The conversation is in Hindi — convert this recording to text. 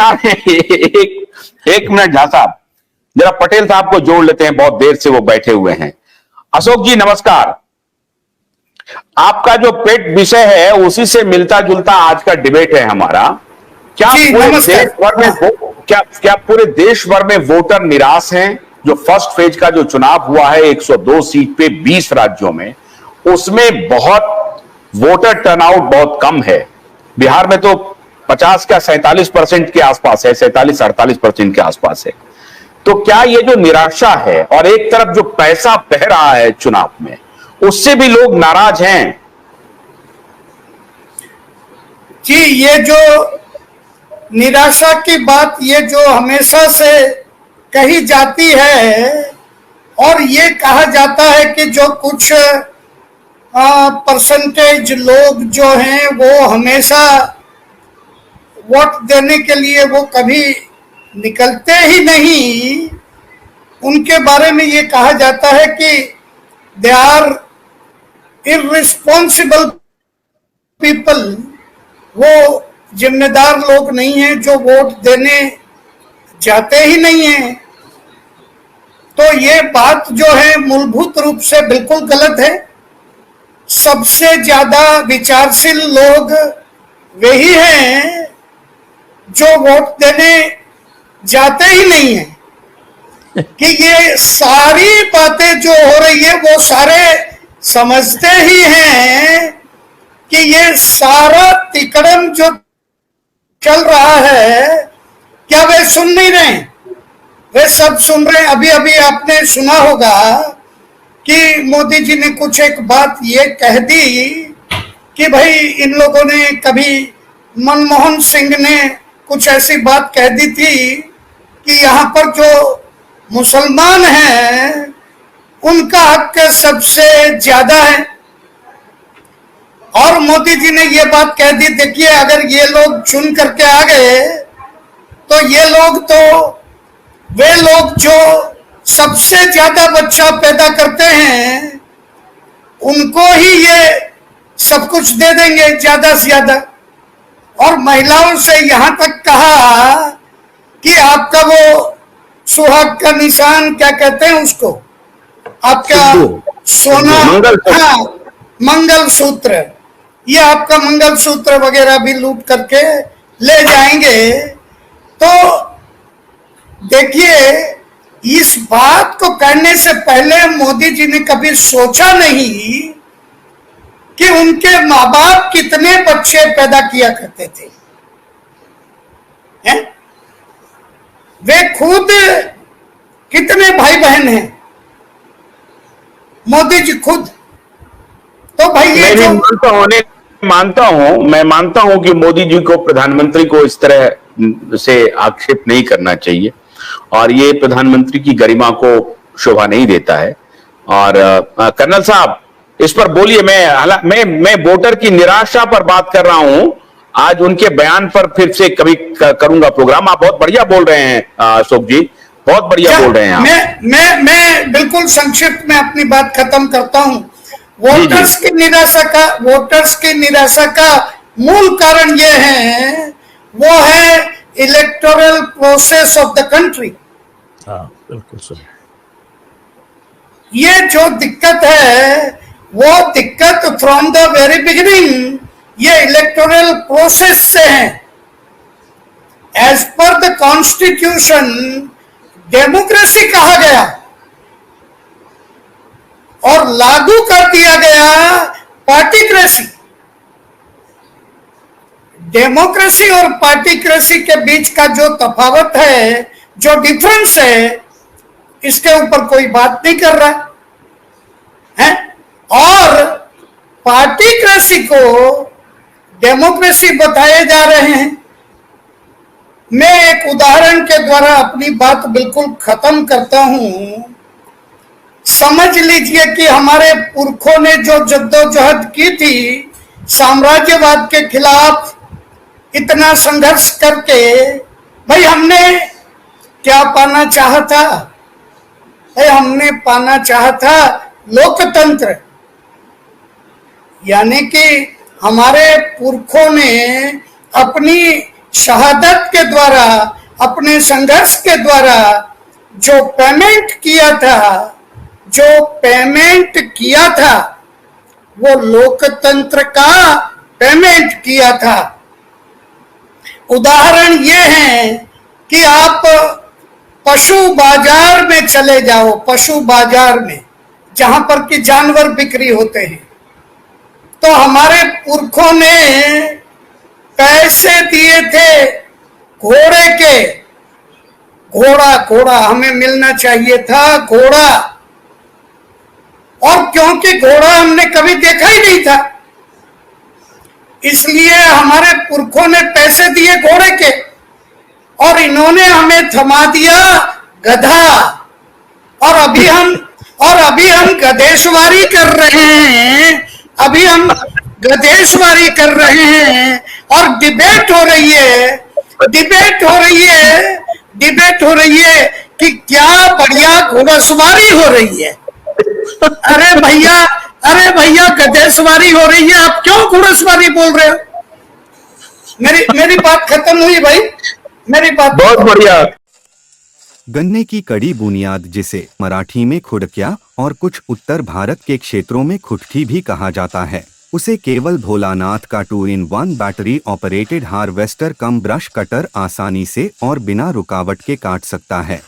एक मिनट झा साहब, जरा पटेल साहब को जोड़ लेते हैं, बहुत देर से वो बैठे हुए हैं। अशोक जी नमस्कार। आपका जो पेट विषय है उसी से मिलता जुलता आज का डिबेट है हमारा। क्या पूरे देश भर में क्या पूरे देश भर में वोटर निराश हैं? जो फर्स्ट फेज का जो चुनाव हुआ है 102 सीट पे 20 राज्यों में, उसमें बहुत वोटर टर्नआउट बहुत कम है। बिहार में तो 50 का 47% के आसपास है, 47-48% के आसपास है। तो क्या ये जो निराशा है और एक तरफ जो पैसा बह रहा है चुनाव में, उससे भी लोग नाराज हैं? जी, ये जो निराशा की बात ये जो हमेशा से कही जाती है और ये कहा जाता है कि जो कुछ परसेंटेज लोग जो हैं वो हमेशा वोट देने के लिए वो कभी निकलते ही नहीं, उनके बारे में ये कहा जाता है कि दे आर इररिस्पॉन्सिबल पीपल, वो जिम्मेदार लोग नहीं हैं जो वोट देने जाते ही नहीं हैं। तो ये बात जो है मूलभूत रूप से बिल्कुल गलत है। सबसे ज्यादा विचारशील लोग वही हैं जो वोट देने जाते ही नहीं है। कि ये सारी बातें जो हो रही है वो सारे समझते ही हैं कि ये सारा तिकड़म जो चल रहा है, क्या वे सुन नहीं रहे? वे सब सुन रहे हैं। अभी अभी आपने सुना होगा कि मोदी जी ने कुछ एक बात ये कह दी कि भाई इन लोगों ने कभी, मनमोहन सिंह ने कुछ ऐसी बात कह दी थी कि यहाँ पर जो मुसलमान हैं उनका हक सबसे ज्यादा है। और मोदी जी ने ये बात कह दी, देखिए अगर ये लोग चुन करके आ गए तो ये लोग तो वे लोग जो सबसे ज्यादा बच्चा पैदा करते हैं उनको ही ये सब कुछ दे देंगे ज्यादा से ज्यादा। और महिलाओं से यहां तक कहा कि आपका वो सुहाग का निशान क्या कहते हैं उसको, आपका सोना, हाँ मंगल सूत्र, ये आपका मंगल सूत्र वगैरह भी लूट करके ले जाएंगे। तो देखिए, इस बात को करने से पहले मोदी जी ने कभी सोचा नहीं कि उनके माँ बाप कितने बच्चे पैदा किया करते थे हैं? वे खुद कितने भाई बहन हैं, मोदी जी खुद। तो भाई ये जो मैं मानता हूं कि मोदी जी को, प्रधानमंत्री को इस तरह से आक्षेप नहीं करना चाहिए और ये प्रधानमंत्री की गरिमा को शोभा नहीं देता है। और कर्नल साहब इस पर बोलिए। मैं वोटर की निराशा पर बात कर रहा हूं। आज उनके बयान पर फिर से कभी करूंगा प्रोग्राम। आप बहुत बढ़िया बोल रहे हैं अशोक जी, बहुत बढ़िया बोल रहे हैं आप। मैं बिल्कुल संक्षिप्त में अपनी बात खत्म करता हूं। वोटर्स की निराशा का मूल कारण ये है, वो है electoral process of the country. हाँ बिल्कुल सही। ये जो दिक्कत है वो दिक्कत फ्रॉम द वेरी बिगिनिंग ये इलेक्टोरल प्रोसेस से है। As per the constitution democracy कहा गया और लागू कर दिया गया पार्टीक्रेसी। डेमोक्रेसी और पार्टीक्रेसी के बीच का जो तफावत है, जो डिफरेंस है, इसके ऊपर कोई बात नहीं कर रहा है। और पार्टीक्रेसी को डेमोक्रेसी बताए जा रहे हैं। मैं एक उदाहरण के द्वारा अपनी बात बिल्कुल खत्म करता हूं। समझ लीजिए कि हमारे पुरखों ने जो जद्दोजहद की थी साम्राज्यवाद के खिलाफ, इतना संघर्ष करके, भाई हमने क्या पाना चाहा था? भाई हमने पाना चाहा था लोकतंत्र। यानी कि हमारे पुरखों ने अपनी शहादत के द्वारा, अपने संघर्ष के द्वारा जो पेमेंट किया था वो लोकतंत्र का पेमेंट किया था। उदाहरण ये है कि आप पशु बाजार में चले जाओ, पशु बाजार में जहां पर कि जानवर बिक्री होते हैं, तो हमारे पुरखों ने पैसे दिए थे घोड़े के। घोड़ा हमें मिलना चाहिए था, घोड़ा। और क्योंकि घोड़ा हमने कभी देखा ही नहीं था, इसलिए हमारे पुरखों ने पैसे दिए घोड़े के, और इन्होंने हमें थमा दिया गधा। और अभी हम गधेशवारी कर रहे हैं, अभी हम गधेशवारी कर रहे हैं। और डिबेट हो रही है कि क्या बढ़िया घोड़ासवारी हो रही है। अरे भैया गधेशवारी हो रही है, आप क्यों घोड़ासवारी बोल रहे हो? मेरी बात खत्म हुई भाई, मेरी बात। बहुत बढ़िया। गन्ने की कड़ी बुनियाद, जिसे मराठी में खुडक्या और कुछ उत्तर भारत के क्षेत्रों में खुटकी भी कहा जाता है, उसे केवल भोलानाथ का 2-in-1 बैटरी ऑपरेटेड हार्वेस्टर कम ब्रश कटर आसानी से और बिना रुकावट के काट सकता है।